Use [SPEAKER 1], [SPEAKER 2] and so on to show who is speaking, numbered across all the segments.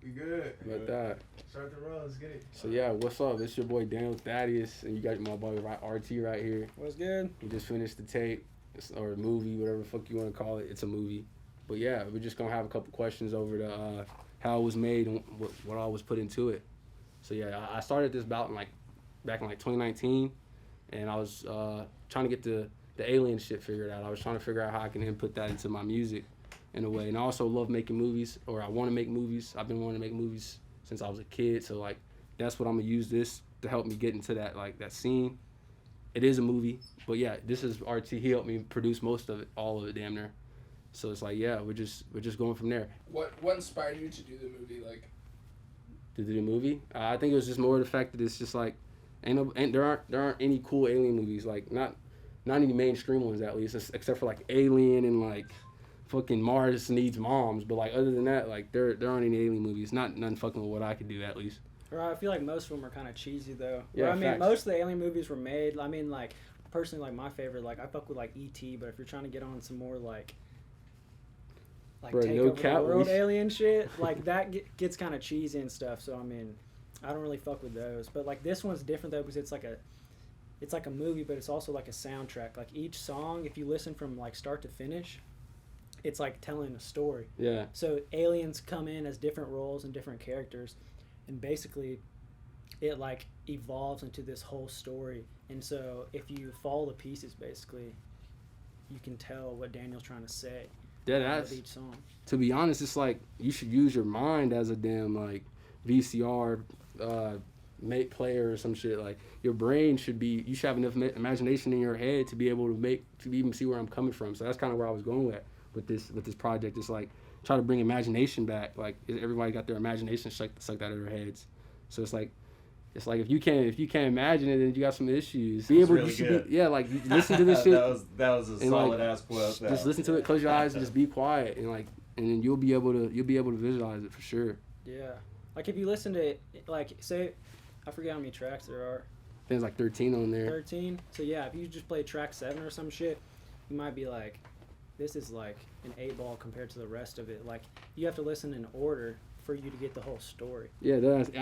[SPEAKER 1] We good.
[SPEAKER 2] About that.
[SPEAKER 1] Start the roll. Let's get it.
[SPEAKER 2] So yeah, what's up? It's your boy Daniel Thaddeus, and you got my boy RT right here.
[SPEAKER 3] What's good?
[SPEAKER 2] We just finished the tape, or movie, whatever the fuck you want to call it. It's a movie. But yeah, we're just gonna have a couple questions over the how it was made and what all was put into it. So yeah, I started this back in 2019, and I was trying to get the alien shit figured out. I was trying to figure out how I can input that into my music in a way. And I also love making movies, or I want to make movies. I've been wanting to make movies since I was a kid. So like that's what I'm gonna use this to help me get into that scene. It is a movie, but yeah, this is RT. He helped me produce most of it, all of it, damn near. So it's like yeah, we're just going from there.
[SPEAKER 4] What inspired you to do the movie? Like,
[SPEAKER 2] To do the movie, I think it was just more the fact that it's just like there aren't any cool alien movies, like not any mainstream ones at least, except for like Alien and like fucking Mars Needs Moms. But like other than that, like there aren't any alien movies. None fucking with what I could do at least.
[SPEAKER 3] Right, I feel like most of them are kind of cheesy though.
[SPEAKER 2] Yeah,
[SPEAKER 3] I mean,
[SPEAKER 2] facts.
[SPEAKER 3] most of the alien movies were made. I mean, like personally, like my favorite, like I fuck with like E.T. But if you're trying to get on some more like
[SPEAKER 2] Bro,
[SPEAKER 3] take
[SPEAKER 2] no
[SPEAKER 3] over
[SPEAKER 2] cap,
[SPEAKER 3] the world
[SPEAKER 2] we-
[SPEAKER 3] alien shit, like that gets kind of cheesy and stuff. So I mean, I don't really fuck with those. But like this one's different though because it's like a movie, but it's also like a soundtrack. Like each song, if you listen from like start to finish, it's like telling a story.
[SPEAKER 2] Yeah.
[SPEAKER 3] So aliens come in as different roles and different characters, and basically it like evolves into this whole story. And so if you follow the pieces, basically you can tell what Daniel's trying to say with each song.
[SPEAKER 2] To be honest, it's like you should use your mind as a damn like VCR mate player or some shit. Like your brain you should have enough imagination in your head to be able to even see where I'm coming from. So that's kind of where I was going with this project. It's like try to bring imagination back. Like everybody got their imagination sucked out of their heads. So it's like if you can't imagine it, then you got some issues.
[SPEAKER 1] That's really good.
[SPEAKER 2] Like you listen to this shit.
[SPEAKER 1] that was a solid ass quote.
[SPEAKER 2] Just listen to it, close your eyes, and just be quiet, and then you'll be able to visualize it for sure.
[SPEAKER 3] Yeah, like if you listen to it, like say, I forget how many tracks there are.
[SPEAKER 2] I think there's like 13 on there.
[SPEAKER 3] 13. So yeah, if you just play track 7 or some shit, you might be like, this is like an 8-ball compared to the rest of it. Like you have to listen in order for you to get the whole story.
[SPEAKER 2] Yeah,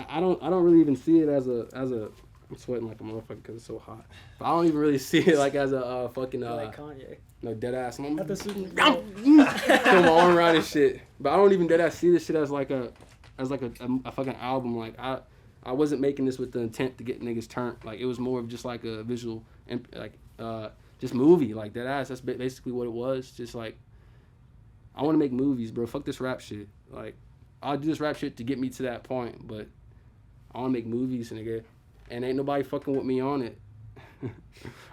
[SPEAKER 2] I don't really even see it as a. I'm sweating like a motherfucker because it's so hot. But I don't even really see it like as a fucking
[SPEAKER 3] like Kanye.
[SPEAKER 2] no dead ass.
[SPEAKER 3] At the Super
[SPEAKER 2] Put
[SPEAKER 3] Bowl.
[SPEAKER 2] my arm around and shit. But I don't even dead ass see this shit as like a fucking album. Like I wasn't making this with the intent to get niggas turned. Like it was more of just like a visual just movie like that ass. That's basically what it was. Just like I want to make movies, bro. Fuck this rap shit. Like I'll do this rap shit to get me to that point, but I want to make movies, nigga, and ain't nobody fucking with me on it.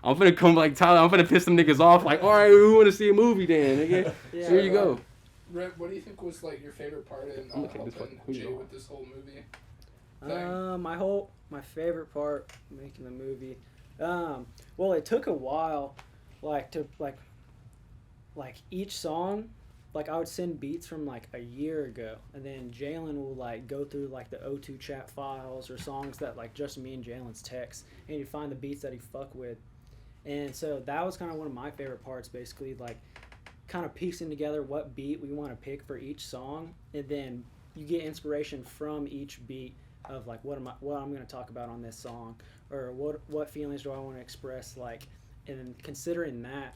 [SPEAKER 2] I'm finna come like Tyler. I'm finna piss some niggas off. Like, all right, we want to see a movie, then, nigga.
[SPEAKER 3] Yeah,
[SPEAKER 2] So here you go.
[SPEAKER 4] Rip, what do you think was like your favorite part in
[SPEAKER 2] I'm gonna take this
[SPEAKER 4] helping
[SPEAKER 2] fucking
[SPEAKER 4] Jay
[SPEAKER 2] hoodie
[SPEAKER 4] with this whole movie?
[SPEAKER 3] My favorite part making the movie. Well, it took a while, like each song. Like I would send beats from like a year ago, and then Jalen will like go through like the O2 chat files or songs that like just me and Jalen's text, and he'd find the beats that he fuck with. And so that was kind of one of my favorite parts, basically like kind of piecing together what beat we want to pick for each song, and then you get inspiration from each beat of like what I'm going to talk about on this song, or what feelings do I want to express, like, and then considering that,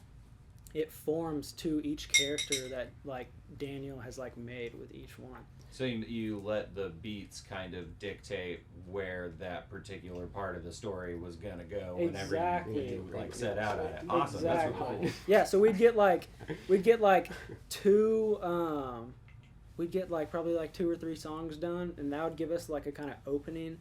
[SPEAKER 3] it forms to each character that like Daniel has like made with each one.
[SPEAKER 1] So you let the beats kind of dictate where that particular part of the story was gonna go
[SPEAKER 3] Exactly.
[SPEAKER 1] whenever you like set out at it. Awesome.
[SPEAKER 3] Exactly.
[SPEAKER 1] That's really cool.
[SPEAKER 3] Yeah, so we'd get like two we'd get like probably like 2 or 3 songs done, and that would give us like a kind of opening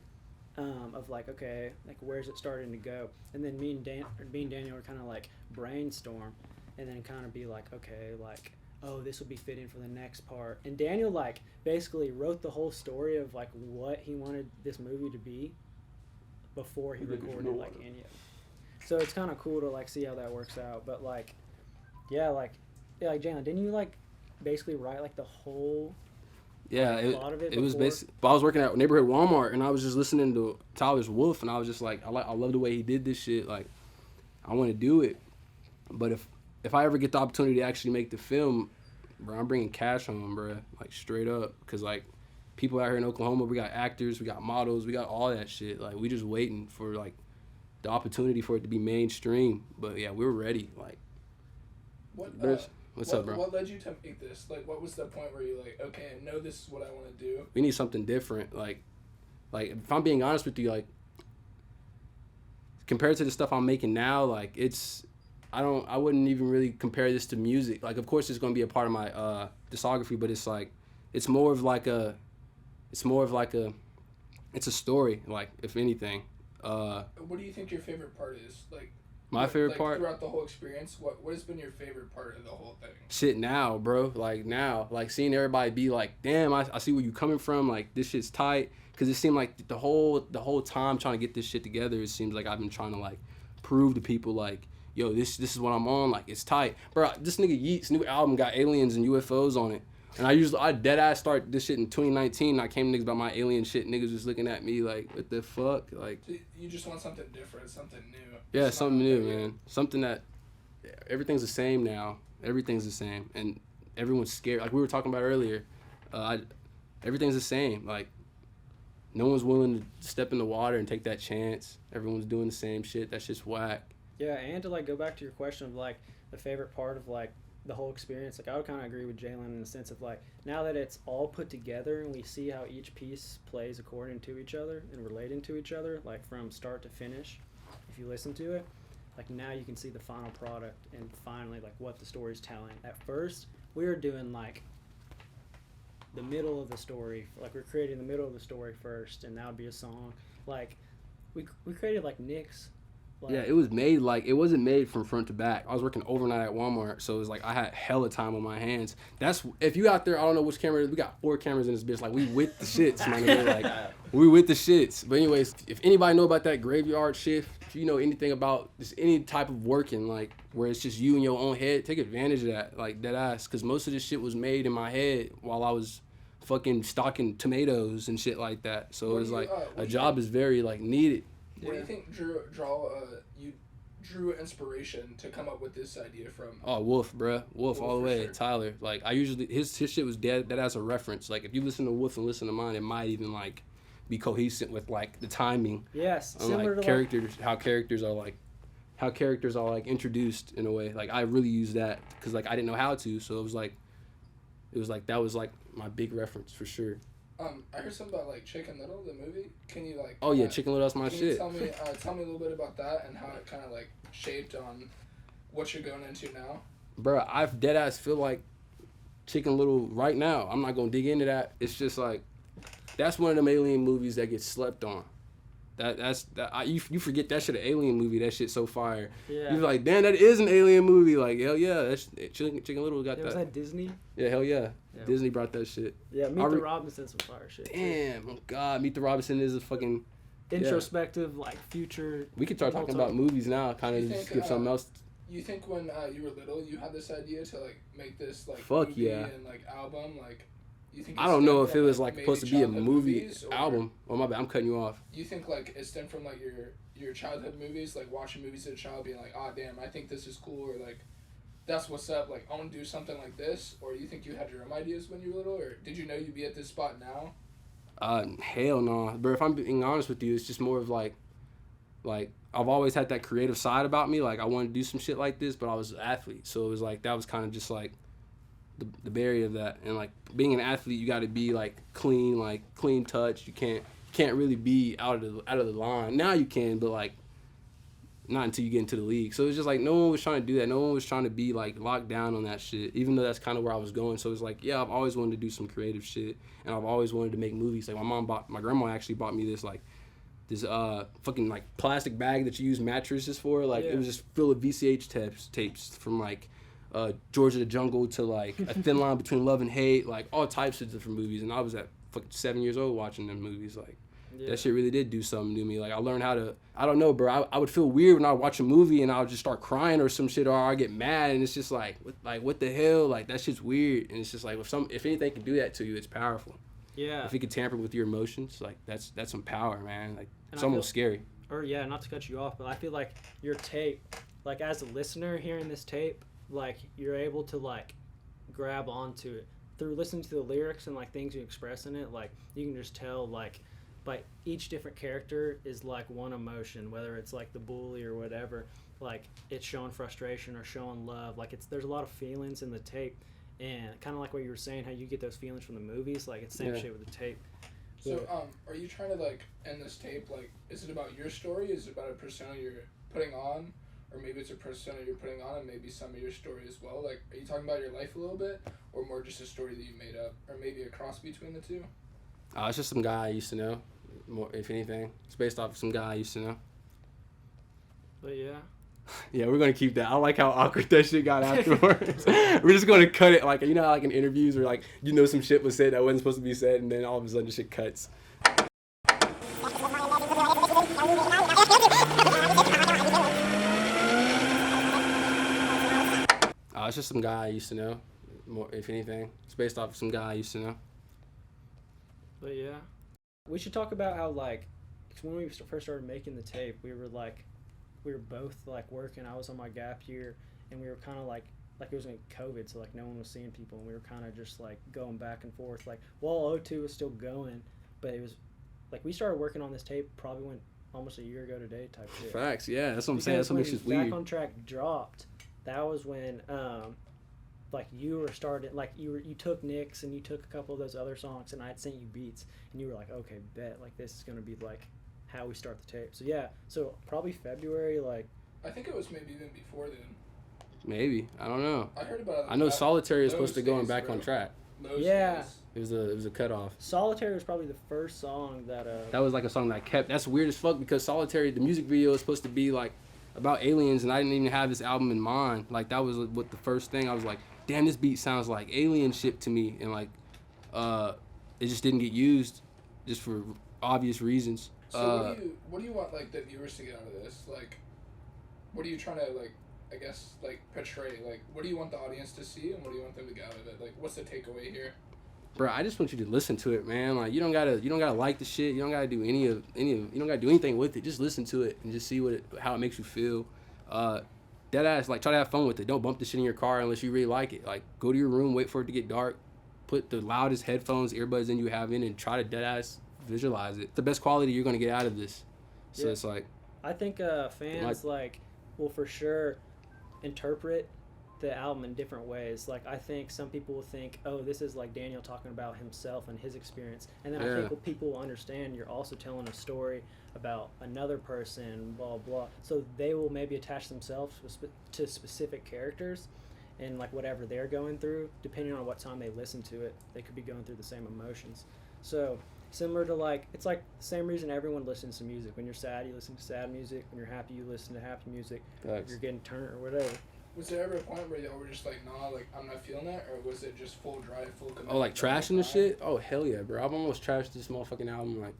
[SPEAKER 3] of like, okay, like where's it starting to go, and then me and Daniel would kind of like brainstorm, and then kind of be like, okay, like, oh, this will be fitting for the next part. And Daniel like basically wrote the whole story of like what he wanted this movie to be before he recorded like any of it. So it's kind of cool to like see how that works out. But like like Jalen, didn't you like basically write like the whole plot of it?
[SPEAKER 2] It was basically. But I was working at neighborhood Walmart, and I was just listening to Tyler's Wolf, and I was just like, I love the way he did this shit. Like, I want to do it. But if I ever get the opportunity to actually make the film, bro, I'm bringing cash home, bro, like straight up, because like people out here in Oklahoma. We got actors, we got models, we got all that shit. Like we just waiting for like the opportunity for it to be mainstream. But yeah, we're ready. Like, what's up, bro?
[SPEAKER 4] What led you to make this? Like, what was the point where you're like, okay, I know this is what I want to do?
[SPEAKER 2] We need something different. Like if I'm being honest with you, like compared to the stuff I'm making now, like I wouldn't even really compare this to music. Like, of course, it's gonna be a part of my discography, but it's like, it's more of a story. Like, if anything.
[SPEAKER 4] What do you think your favorite part is? Like,
[SPEAKER 2] my favorite part
[SPEAKER 4] throughout the whole experience. What has been your favorite part of the whole thing?
[SPEAKER 2] Shit, now, bro. Like now, like seeing everybody be like, damn, I see where you coming from. Like this shit's tight. Cause it seemed like the whole time trying to get this shit together, it seems like I've been trying to like prove to people like, yo, this is what I'm on. Like it's tight, bro. This nigga Yeat's new album got aliens and UFOs on it. And I dead ass start this shit in 2019. I came to niggas about my alien shit. Niggas just looking at me like, what the fuck? Like,
[SPEAKER 4] so you just want something different, something new.
[SPEAKER 2] Yeah, something new, man. Something that everything's the same now. Everything's the same, and everyone's scared. Like we were talking about earlier, everything's the same. Like no one's willing to step in the water and take that chance. Everyone's doing the same shit. That shit's whack.
[SPEAKER 3] Yeah, and to like go back to your question of like the favorite part of like the whole experience, like I would kind of agree with Jalen in the sense of like now that it's all put together and we see how each piece plays according to each other and relating to each other, like from start to finish, if you listen to it, like now you can see the final product and finally like what the story's telling. At first, we were doing like the middle of the story, like we're creating the middle of the story first, and that would be a song. Like we created like Nick's. Like,
[SPEAKER 2] yeah, it was made like, it wasn't made from front to back. I was working overnight at Walmart, so it was like I had hella time on my hands. That's, if you out there, I don't know which camera it is, we got 4 cameras in this bitch. Like we with the shits, man. Like we with the shits. But anyways, if anybody know about that graveyard shift, if you know anything about just any type of working, like where it's just you in your own head, take advantage of that, like dead ass. Cause most of this shit was made in my head while I was fucking stocking tomatoes and shit like that. So it was like a job is very like needed.
[SPEAKER 4] What do you think you drew inspiration to come up with this idea from?
[SPEAKER 2] Oh, Wolf, bruh. Wolf all the way.
[SPEAKER 4] Sure.
[SPEAKER 2] Tyler. Like, I usually, his shit was dead as a reference. Like, if you listen to Wolf and listen to mine, it might even, like, be cohesive with, like, the timing.
[SPEAKER 3] Yes.
[SPEAKER 2] On,
[SPEAKER 3] Similar
[SPEAKER 2] like,
[SPEAKER 3] to
[SPEAKER 2] characters, how characters are, like, introduced in a way. Like, I really use that because, like, I didn't know how to. So it was like, that was, like, my big reference for sure.
[SPEAKER 4] I heard something about like Chicken Little, the movie. Can you like?
[SPEAKER 2] Oh yeah, Chicken Little, that's my
[SPEAKER 4] can
[SPEAKER 2] shit.
[SPEAKER 4] You tell me a little bit about that and how it kind of like shaped on what you're going into now.
[SPEAKER 2] Bro, I dead ass feel like Chicken Little right now. I'm not gonna dig into that. It's just like that's one of them alien movies that gets slept on. You forget that shit an alien movie. That shit so fire.
[SPEAKER 3] Yeah.
[SPEAKER 2] You're like, damn, that is an alien movie. Like hell yeah, that's Chicken Little got that.
[SPEAKER 3] Was that Disney?
[SPEAKER 2] Yeah, hell yeah.
[SPEAKER 3] Yeah.
[SPEAKER 2] Disney brought that shit.
[SPEAKER 3] Yeah, Meet the Robinsons some fire shit.
[SPEAKER 2] Damn, oh god, Meet the Robinson is a fucking
[SPEAKER 3] introspective, like future.
[SPEAKER 2] We could start talking about movies now, kind of just give something else.
[SPEAKER 4] You think when you were little, you had this idea to like make this like
[SPEAKER 2] fuck
[SPEAKER 4] movie
[SPEAKER 2] yeah
[SPEAKER 4] and like album, like you think?
[SPEAKER 2] I don't know if it was like
[SPEAKER 4] maybe
[SPEAKER 2] supposed to be a
[SPEAKER 4] childhood
[SPEAKER 2] movie
[SPEAKER 4] movies,
[SPEAKER 2] album. Oh my bad, I'm cutting you off.
[SPEAKER 4] You think like it stemmed from like your childhood movies, like watching movies as a child, being like, oh damn, I think this is cool, or like that's what's up, like I want to do something like this, or you think you had your own ideas when you were little, or did you know you'd be at this spot now?
[SPEAKER 2] Hell no. But if I'm being honest with you, it's just more of like I've always had that creative side about me. Like I wanted to do some shit like this, but I was an athlete, so it was like that was kind of just like the barrier of that. And like being an athlete, you got to be like clean touch. You can't really be out of the line. Now you can, but like not until you get into the league. So it's just like no one was trying to do that. No one was trying to be like locked down on that shit, even though that's kind of where I was going. So it's like, yeah, I've always wanted to do some creative shit, and I've always wanted to make movies. Like my grandma actually bought me this fucking like plastic bag that you use mattresses for. Like it was just full of VCH tapes from like Georgia the Jungle to like A Thin Line Between Love and Hate, like all types of different movies. And I was at fucking 7 years old watching them movies. Like that shit really did do something to me. Like I learned how to, I don't know, bro. I would feel weird when I would watch a movie and I would just start crying or some shit, or I get mad, and it's just like what the hell? Like that shit's weird. And it's just like if anything can do that to you, it's powerful.
[SPEAKER 3] Yeah.
[SPEAKER 2] If it could tamper with your emotions, like that's some power, man. Like
[SPEAKER 3] And
[SPEAKER 2] it's almost scary.
[SPEAKER 3] Or yeah, not to cut you off, but I feel like your tape, like as a listener hearing this tape, like you're able to like grab onto it. through listening to the lyrics and like things you express in it, like you can just tell like each different character is like one emotion, whether it's like the bully or whatever, like it's showing frustration or showing love, like there's a lot of feelings in the tape, and kind of like what you were saying, how you get those feelings from the movies, like it's the same shit with the tape.
[SPEAKER 4] So are you trying to like end this tape, like is it about your story, is it about a persona you're putting on, or maybe it's a persona you're putting on and maybe some of your story as well? Like, are you talking about your life a little bit, or more just a story that you made up, or maybe a cross between the two?
[SPEAKER 2] It's just some guy I used to know. More, if anything, it's based off of some guy I used to know.
[SPEAKER 3] But yeah.
[SPEAKER 2] Yeah, we're gonna keep that. I like how awkward that shit got afterwards. We're just gonna cut it, like, you know, like in interviews where like some shit was said that wasn't supposed to be said, and then all of a sudden the shit cuts. It's just some guy I used to know. More, if anything, it's based off of some guy I used to know.
[SPEAKER 3] But yeah, we should talk about how like, 'cause when we first started making the tape, we were both like working. I was on my gap year, and we were kind of like it was in COVID, so like no one was seeing people, and we were kind of just like going back and forth. Like while O2 was still going, but it was like we started working on this tape probably when almost a year ago today type shit.
[SPEAKER 2] Facts, yeah, that's what I'm saying. That's what makes it weird.
[SPEAKER 3] Back on Track dropped. That was when like you were started, like you took Nick's and you took a couple of those other songs, and I had sent you beats, and you were like, okay, bet, like this is gonna be like how we start the tape. So yeah, so probably February, like.
[SPEAKER 4] I think it was maybe even before then.
[SPEAKER 2] Maybe, I don't know.
[SPEAKER 4] I heard about it.
[SPEAKER 2] I know Solitary is supposed to go on Back on Track.
[SPEAKER 3] Yeah.
[SPEAKER 2] It was a cutoff.
[SPEAKER 3] Solitary was probably the first song that.
[SPEAKER 2] That was like a song that I kept. That's weird as fuck because Solitary, the music video is supposed to be like about aliens, and I didn't even have this album in mind. Like that was what the first thing I was like, damn, this beat sounds like alien shit to me, and like, it just didn't get used, just for obvious reasons.
[SPEAKER 4] So what do you want like the viewers to get out of this? Like, what are you trying to like? I guess like portray. Like, what do you want the audience to see, and what do you want them to get out of it? Like, what's the takeaway here?
[SPEAKER 2] Bro, I just want you to listen to it, man. Like you don't gotta like the shit. You don't gotta do you don't gotta do anything with it. Just listen to it and just see how it makes you feel. Deadass, like try to have fun with it. Don't bump the shit in your car unless you really like it. Like go to your room, wait for it to get dark, put the loudest headphones, earbuds in you have in, and try to deadass visualize it. The best quality you're gonna get out of this. So it's like,
[SPEAKER 3] I think fans like will for sure interpret the album in different ways. Like I think some people will think, oh, this is like Daniel talking about himself and his experience, and then I think people will understand you're also telling a story about another person, blah blah, so they will maybe attach themselves to specific characters and like whatever they're going through, depending on what time they listen to it, they could be going through the same emotions. So similar to like, it's like the same reason everyone listens to music. When you're sad, you listen to sad music. When you're happy, you listen to happy music. If you're getting turned or whatever.
[SPEAKER 4] Was there ever a point where y'all were just like, nah, like I'm not feeling that, or was it just full drive, full commitment?
[SPEAKER 2] Oh, like trashing the shit? Oh hell yeah, bro! I've almost trashed this motherfucking album like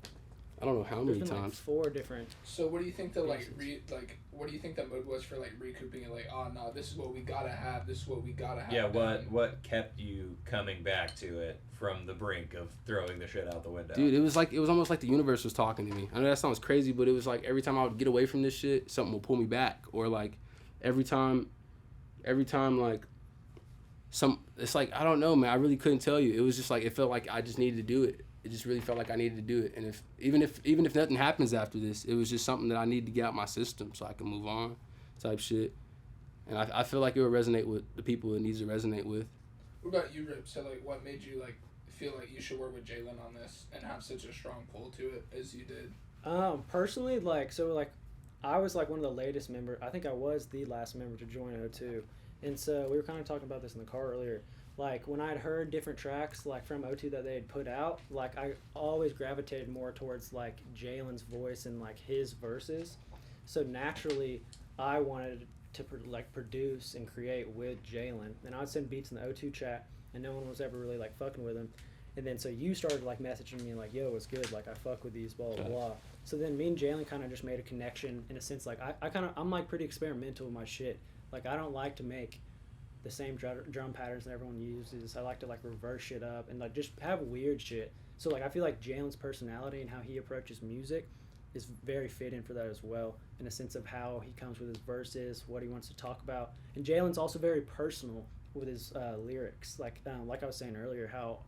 [SPEAKER 2] I don't know how many
[SPEAKER 3] There's been
[SPEAKER 2] times.
[SPEAKER 3] Like 4 different.
[SPEAKER 4] So what do you think the what do you think that mode was for like recouping it? Like, oh no, this is what we gotta have. This is what we gotta have.
[SPEAKER 1] Yeah, what kept you coming back to it from the brink of throwing the shit out the window?
[SPEAKER 2] Dude, it was almost like the universe was talking to me. I know that sounds crazy, but it was like every time I would get away from this shit, something will pull me back, or like every time like it's like I don't know, man. I really couldn't tell you. It was just like it felt like I just needed to do it. It just really felt like I needed to do it. And even if nothing happens after this, it was just something that I needed to get out my system so I can move on, type shit. And I feel like it would resonate with the people it needs to resonate with.
[SPEAKER 4] What about you, Rip? So like, what made you like feel like you should work with Jalen on this and have such a strong pull to it as you did?
[SPEAKER 3] Personally, like I was like one of the latest members. I think I was the last member to join O2. And so we were kind of talking about this in the car earlier. Like when I'd heard different tracks like from O2 that they had put out, like I always gravitated more towards like Jalen's voice and like his verses. So naturally, I wanted to produce and create with Jalen. And I'd send beats in the O2 chat, and no one was ever really like fucking with him. And then so you started like messaging me like, yo, it's good, like I fuck with these, blah blah blah. So then me and Jalen kind of just made a connection in a sense. Like I'm like pretty experimental with my shit. Like I don't like to make the same drum patterns that everyone uses. I like to like reverse shit up and like just have weird shit. So like I feel like Jalen's personality and how he approaches music is very fitting for that as well, in a sense of how he comes with his verses, what he wants to talk about. And Jalen's also very personal with his lyrics. Like I was saying earlier, how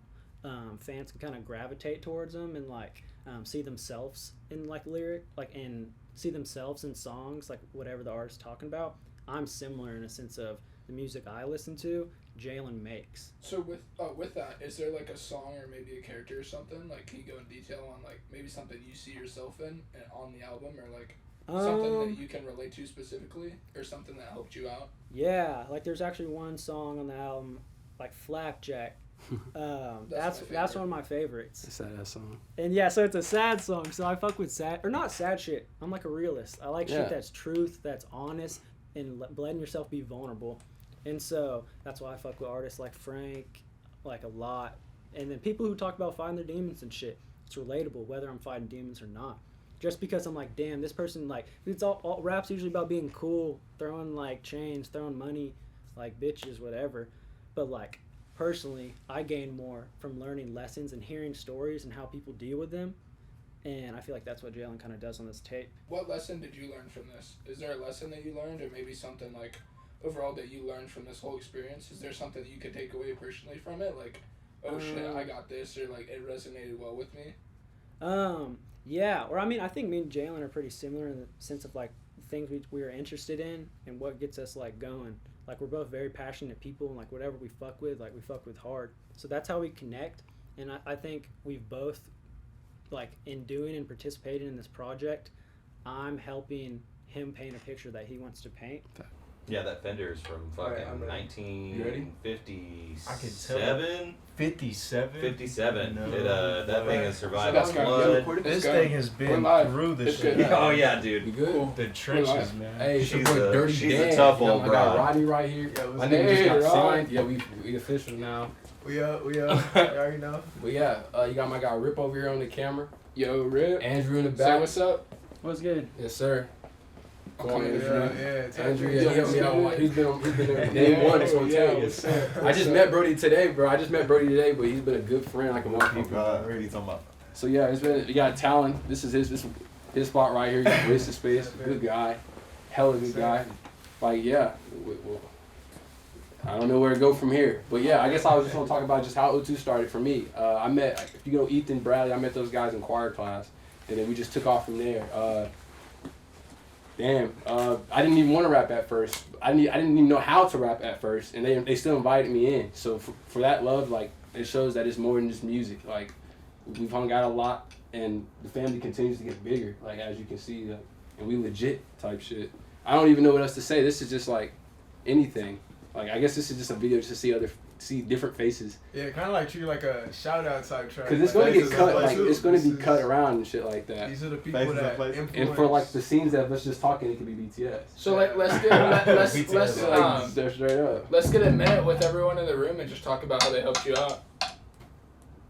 [SPEAKER 3] fans can kind of gravitate towards him and like see themselves in like lyric, like and see themselves in songs, like whatever the artist's talking about. I'm similar in a sense of the music I listen to, Jalen makes.
[SPEAKER 4] So with that, is there like a song or maybe a character or something? Like, can you go in detail on like maybe something you see yourself in on the album, or like something that you can relate to specifically, or something that helped you out?
[SPEAKER 3] Yeah, like there's actually one song on the album, like Flapjack. That's one of my favorites.
[SPEAKER 2] It's a sad song.
[SPEAKER 3] And yeah, so it's a sad song. So I fuck with sad, or not sad shit. I'm like a realist. I like shit that's truth, that's honest, and letting yourself be vulnerable. And so that's why I fuck with artists like Frank, like a lot. And then people who talk about fighting their demons and shit. It's relatable whether I'm fighting demons or not. Just because I'm like, damn, this person, like, it's all rap's usually about being cool, throwing like chains, throwing money, like bitches, whatever. But like, personally, I gain more from learning lessons and hearing stories and how people deal with them. And I feel like that's what Jalen kind of does on this tape.
[SPEAKER 4] What lesson did you learn from this? Is there a lesson that you learned, or maybe something like overall that you learned from this whole experience? Is there something that you could take away personally from it? Like, oh shit, I got this, or like it resonated well with me?
[SPEAKER 3] Yeah, or I mean, I think me and Jalen are pretty similar in the sense of like things we are interested in and what gets us like going. Like we're both very passionate people, and like whatever we fuck with, like we fuck with hard. So that's how we connect. And I think we've both, like in doing and participating in this project, I'm helping him paint a picture that he wants to paint.
[SPEAKER 1] Yeah, that Fender is from fucking
[SPEAKER 5] Alright,
[SPEAKER 1] 1957.
[SPEAKER 5] 57?
[SPEAKER 1] 57.
[SPEAKER 5] No.
[SPEAKER 1] That thing has survived
[SPEAKER 4] That's
[SPEAKER 1] flood.
[SPEAKER 5] This thing has been
[SPEAKER 4] live.
[SPEAKER 5] through the
[SPEAKER 4] It's
[SPEAKER 5] shit.
[SPEAKER 4] good.
[SPEAKER 1] Oh yeah,
[SPEAKER 2] You
[SPEAKER 1] dude.
[SPEAKER 2] good?
[SPEAKER 5] The trenches, man.
[SPEAKER 2] Hey, it's your
[SPEAKER 1] She's
[SPEAKER 2] boy
[SPEAKER 1] a-
[SPEAKER 2] Dirty
[SPEAKER 1] she's a
[SPEAKER 2] Dan.
[SPEAKER 1] tough
[SPEAKER 2] You know,
[SPEAKER 1] old
[SPEAKER 2] I got
[SPEAKER 1] broad.
[SPEAKER 2] Rodney right here.
[SPEAKER 5] Yeah,
[SPEAKER 2] My name just got
[SPEAKER 4] Rod.
[SPEAKER 2] signed. Yeah, we official now.
[SPEAKER 5] We up. You already know.
[SPEAKER 2] But yeah, you got my guy Rip over here on the camera.
[SPEAKER 4] Yo, Rip.
[SPEAKER 2] Andrew in the
[SPEAKER 4] Say
[SPEAKER 2] back.
[SPEAKER 4] what's up.
[SPEAKER 3] What's good?
[SPEAKER 2] Yes, sir. Come on,
[SPEAKER 4] Okay,
[SPEAKER 2] Andrew. Andrew,
[SPEAKER 5] yeah.
[SPEAKER 2] yeah, he helped me out. He's been there from day one. This whole tell. I just met Brody today, bro. But he's been a good friend. I can walk
[SPEAKER 1] Oh
[SPEAKER 2] people.
[SPEAKER 1] God, what are you talking about?
[SPEAKER 2] So yeah, you got Talon. This is his spot right here. You got Wasted Space. Good guy. Hella good guy. Like yeah. Well, I don't know where to go from here. But yeah, I guess I was just gonna talk about just how O2 started for me. I met, if you know Ethan, Bradley, I met those guys in choir class. And then we just took off from there. I didn't even want to rap at first. I didn't even know how to rap at first, and they still invited me in. So for that love, like it shows that it's more than just music. Like we've hung out a lot, and the family continues to get bigger. Like as you can see, and we legit type shit. I don't even know what else to say. This is just like anything. Like I guess this is just a video just to see different faces.
[SPEAKER 5] Yeah, kind of like treat it like a shout out type track.
[SPEAKER 2] Cause it's gonna get cut, like it's gonna be cut around and shit like that.
[SPEAKER 5] These are the people
[SPEAKER 6] Faces
[SPEAKER 5] that
[SPEAKER 6] and places.
[SPEAKER 5] influence.
[SPEAKER 2] And for like the scenes that us just talking, it could be BTS.
[SPEAKER 4] So let's
[SPEAKER 2] They're straight up.
[SPEAKER 4] let's get a minute with everyone in the room and just talk about how they helped you out.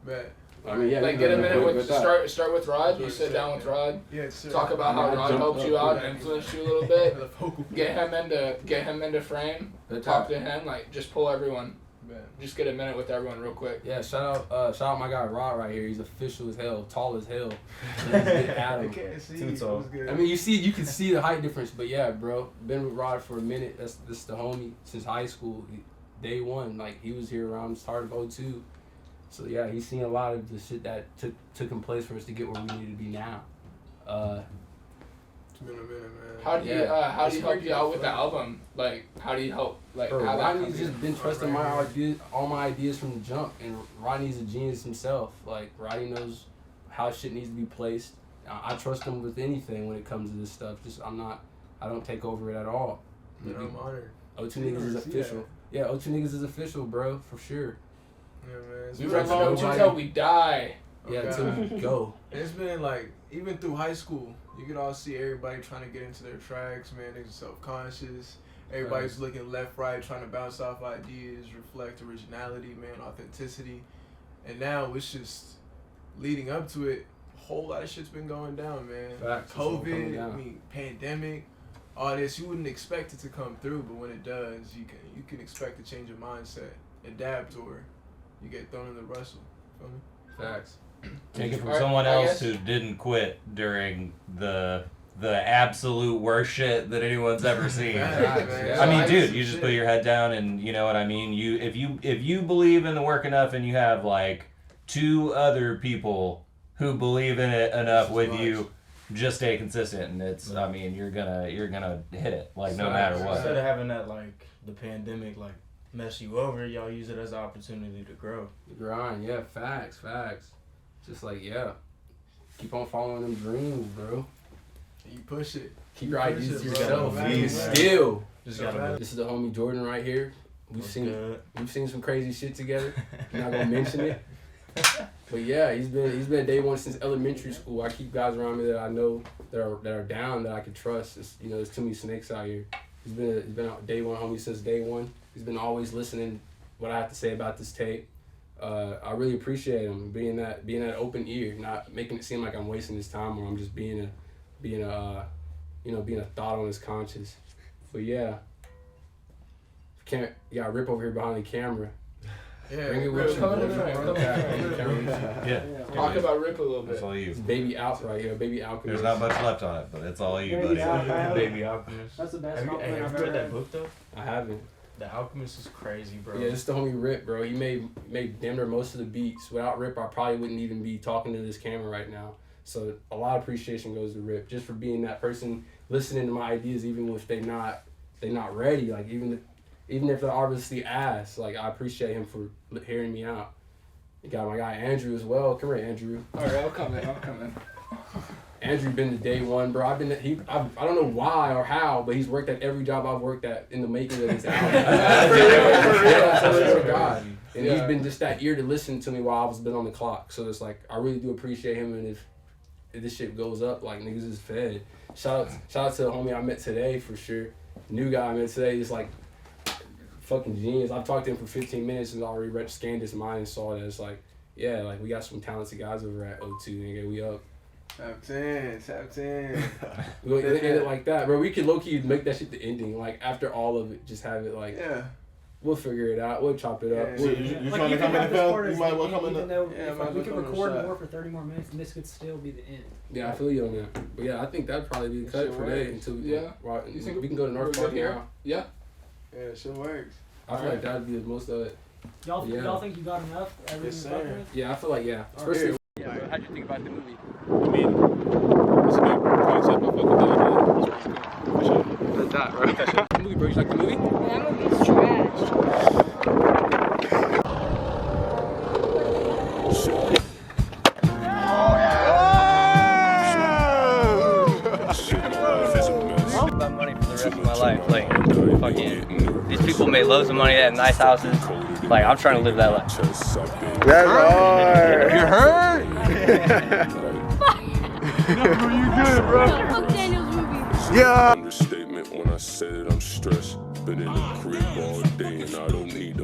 [SPEAKER 5] Bet.
[SPEAKER 2] I mean, yeah.
[SPEAKER 4] Like
[SPEAKER 2] we
[SPEAKER 4] get a
[SPEAKER 2] can
[SPEAKER 4] minute
[SPEAKER 2] go
[SPEAKER 4] with
[SPEAKER 2] that.
[SPEAKER 4] start with Rod. You sit down with Rod.
[SPEAKER 5] Yeah, sir.
[SPEAKER 4] Talk about how
[SPEAKER 2] Yeah,
[SPEAKER 4] Rod
[SPEAKER 2] jump
[SPEAKER 4] helped
[SPEAKER 2] up.
[SPEAKER 4] you out, influenced you a little bit.
[SPEAKER 5] The focal point.
[SPEAKER 4] Get him into frame. Talk to him. Like just pull everyone.
[SPEAKER 5] Bet.
[SPEAKER 4] Just get a minute with everyone real quick.
[SPEAKER 2] Yeah, shout out my guy Rod right here. He's official as hell, tall as hell. Get at
[SPEAKER 5] I
[SPEAKER 2] him.
[SPEAKER 5] can't see.
[SPEAKER 6] Too
[SPEAKER 5] It
[SPEAKER 6] tall.
[SPEAKER 5] was good.
[SPEAKER 2] I mean, you can see the height difference, but yeah, bro, been with Rod for a minute. This the homie since high school, day one. Like he was here around the start of 02. So yeah, he's seen a lot of the shit that took place for us to get where we need to be now.
[SPEAKER 5] It's been a minute, man.
[SPEAKER 4] How do you
[SPEAKER 2] Yeah.
[SPEAKER 4] how do
[SPEAKER 5] It's
[SPEAKER 4] you help
[SPEAKER 5] working
[SPEAKER 4] you out
[SPEAKER 5] out
[SPEAKER 4] with
[SPEAKER 5] for
[SPEAKER 4] the
[SPEAKER 5] you.
[SPEAKER 4] album? Like how do you help? Like
[SPEAKER 2] Bro,
[SPEAKER 4] how that
[SPEAKER 2] Rodney's
[SPEAKER 4] comes
[SPEAKER 2] just
[SPEAKER 4] in?
[SPEAKER 2] been trusting my ideas, all my ideas from the jump, and Rodney's a genius himself. Like Rodney knows how shit needs to be placed. I trust him with anything when it comes to this stuff. I don't take over it at all.
[SPEAKER 5] Man, I'm honored.
[SPEAKER 2] O2 niggas is
[SPEAKER 5] Yeah.
[SPEAKER 2] official. Yeah, O2 niggas is official, bro, for sure.
[SPEAKER 5] Yeah, man. It's
[SPEAKER 4] We
[SPEAKER 5] been
[SPEAKER 4] run
[SPEAKER 2] Trust
[SPEAKER 4] low
[SPEAKER 2] nobody.
[SPEAKER 4] until we die.
[SPEAKER 2] Yeah,
[SPEAKER 5] Okay.
[SPEAKER 2] until we go.
[SPEAKER 5] It's been like, even through high school, you could all see everybody trying to get into their tracks, man. Niggas self-conscious. Everybody's looking left, right, trying to bounce off ideas, reflect originality, man, authenticity. And now it's just leading up to it, a whole lot of shit's been going down, man.
[SPEAKER 2] Facts, it's all coming
[SPEAKER 5] COVID,
[SPEAKER 2] down.
[SPEAKER 5] I mean, pandemic, all this, you wouldn't expect it to come through, but when it does, you can expect to change your mindset, adapt, or you get thrown in the wrestle. Feel me?
[SPEAKER 2] Facts.
[SPEAKER 6] Take it from
[SPEAKER 4] Alright,
[SPEAKER 6] someone
[SPEAKER 4] I
[SPEAKER 6] else
[SPEAKER 4] guess-
[SPEAKER 6] who didn't quit during the
[SPEAKER 1] the absolute worst shit that anyone's ever seen.
[SPEAKER 5] Yeah,
[SPEAKER 1] I mean, dude, you just put your head down, and you know what I mean. If you believe in the work enough, and you have like 2 other people who believe in it enough with you, just stay consistent, and it's. I mean, you're gonna hit it like no matter what.
[SPEAKER 6] Instead of having that like the pandemic like mess you over, y'all use it as an opportunity to grow.
[SPEAKER 2] Grind, yeah, facts. Just like, yeah, keep on following them dreams, bro.
[SPEAKER 5] You push it.
[SPEAKER 2] Keep your ideas to
[SPEAKER 5] bro.
[SPEAKER 2] yourself.
[SPEAKER 5] Right.
[SPEAKER 2] Be still.
[SPEAKER 6] Just gotta.
[SPEAKER 2] This is the homie Jordan right here. We've seen some crazy shit together. I'm not gonna mention it. But yeah, he's been day one since elementary school. I keep guys around me that I know that are down, that I can trust. It's, there's too many snakes out here. He's been a day one homie since day one. He's been always listening what I have to say about this tape. I really appreciate him being that open ear, not making it seem like I'm wasting his time or I'm just being a thought on his conscience. But yeah, you got Rip over here behind the camera.
[SPEAKER 5] Yeah,
[SPEAKER 2] Bring it with you.
[SPEAKER 4] Come in the front.
[SPEAKER 1] Yeah.
[SPEAKER 4] Talk about Rip a little bit.
[SPEAKER 1] That's all you.
[SPEAKER 2] It's Baby Alp right here, Baby Alchemist.
[SPEAKER 1] There's not much left on it, but it's all you,
[SPEAKER 3] Baby
[SPEAKER 1] buddy.
[SPEAKER 3] Alp.
[SPEAKER 6] Baby Alchemist.
[SPEAKER 3] That's the best
[SPEAKER 6] Have you
[SPEAKER 3] compliment I've ever
[SPEAKER 6] read that
[SPEAKER 3] heard.
[SPEAKER 6] book though?
[SPEAKER 2] I haven't.
[SPEAKER 6] The Alchemist is crazy, bro.
[SPEAKER 2] Yeah, this is the homie Rip, bro. He made damn near most of the beats. Without Rip, I probably wouldn't even be talking to this camera right now. So a lot of appreciation goes to Rip just for being that person, listening to my ideas even if they're not ready. Like even if they're obviously ass. Like I appreciate him for hearing me out. You got my guy Andrew as well. Come here, Andrew.
[SPEAKER 4] All right, I'll come in.
[SPEAKER 2] Andrew been to day one, bro. I don't know why or how, but he's worked at every job I've worked at in the making of this album. Yeah, I swear to God. And he's been just that ear to listen to me while I was been on the clock. So it's like I really do appreciate him, and if this shit goes up, like niggas is fed. Shout out to the homie I met today for sure. New guy I met today is like fucking genius. I've talked to him for 15 minutes and already scanned his mind and saw that it's like, yeah, like we got some talented guys over at O2, nigga. We up.
[SPEAKER 5] Top 10.
[SPEAKER 2] We gonna end it like that, bro. We could low key make that shit the ending. Like after all of it, just have it like,
[SPEAKER 5] Yeah.
[SPEAKER 2] we'll figure it out. We'll chop it up.
[SPEAKER 5] Yeah.
[SPEAKER 7] So you
[SPEAKER 3] Like,
[SPEAKER 7] trying
[SPEAKER 3] you
[SPEAKER 7] to
[SPEAKER 3] could
[SPEAKER 7] come in
[SPEAKER 3] have
[SPEAKER 7] the
[SPEAKER 3] this
[SPEAKER 7] film?
[SPEAKER 3] part
[SPEAKER 7] You
[SPEAKER 3] as
[SPEAKER 7] might
[SPEAKER 3] the
[SPEAKER 7] well come in
[SPEAKER 3] even
[SPEAKER 7] the.
[SPEAKER 3] though
[SPEAKER 5] Yeah,
[SPEAKER 3] if
[SPEAKER 5] might
[SPEAKER 3] we
[SPEAKER 5] well
[SPEAKER 3] could
[SPEAKER 5] come in the
[SPEAKER 3] record
[SPEAKER 5] shot.
[SPEAKER 3] more for 30 more minutes, and this could still be the end.
[SPEAKER 2] Yeah, I feel you on that. But yeah, I think that'd probably be the cut
[SPEAKER 5] Shit
[SPEAKER 2] for today
[SPEAKER 5] works.
[SPEAKER 2] until
[SPEAKER 4] Yeah.
[SPEAKER 2] right,
[SPEAKER 4] You think
[SPEAKER 2] we can go to North
[SPEAKER 4] we're
[SPEAKER 2] Park
[SPEAKER 4] good here?
[SPEAKER 2] now.
[SPEAKER 4] Yeah.
[SPEAKER 5] Yeah, shit works.
[SPEAKER 2] I feel like that'd be the most of it.
[SPEAKER 3] Y'all,
[SPEAKER 2] Yeah.
[SPEAKER 3] y'all think you got enough? Everything
[SPEAKER 5] Yes,
[SPEAKER 3] you're fucking
[SPEAKER 5] sir.
[SPEAKER 3] with?
[SPEAKER 2] Yeah, I feel like yeah. Especially. Yeah. How'd you think about the movie?
[SPEAKER 7] I mean, it's a good concept. I fuck with that. It's cool. For sure.
[SPEAKER 2] That's that, bro. The movie, bro. You like the movie?
[SPEAKER 8] That movie's trash.
[SPEAKER 9] About money for the rest of my life. Like, fucking, these people made loads of money, they have nice houses. Like, I'm trying to live that life.
[SPEAKER 5] That's hard.
[SPEAKER 7] You heard?
[SPEAKER 8] You good, bro? Fuck Daniel's movie.
[SPEAKER 7] Yeah.
[SPEAKER 10] Understatement when I said I'm stressed. Been in the crib all day and I don't need a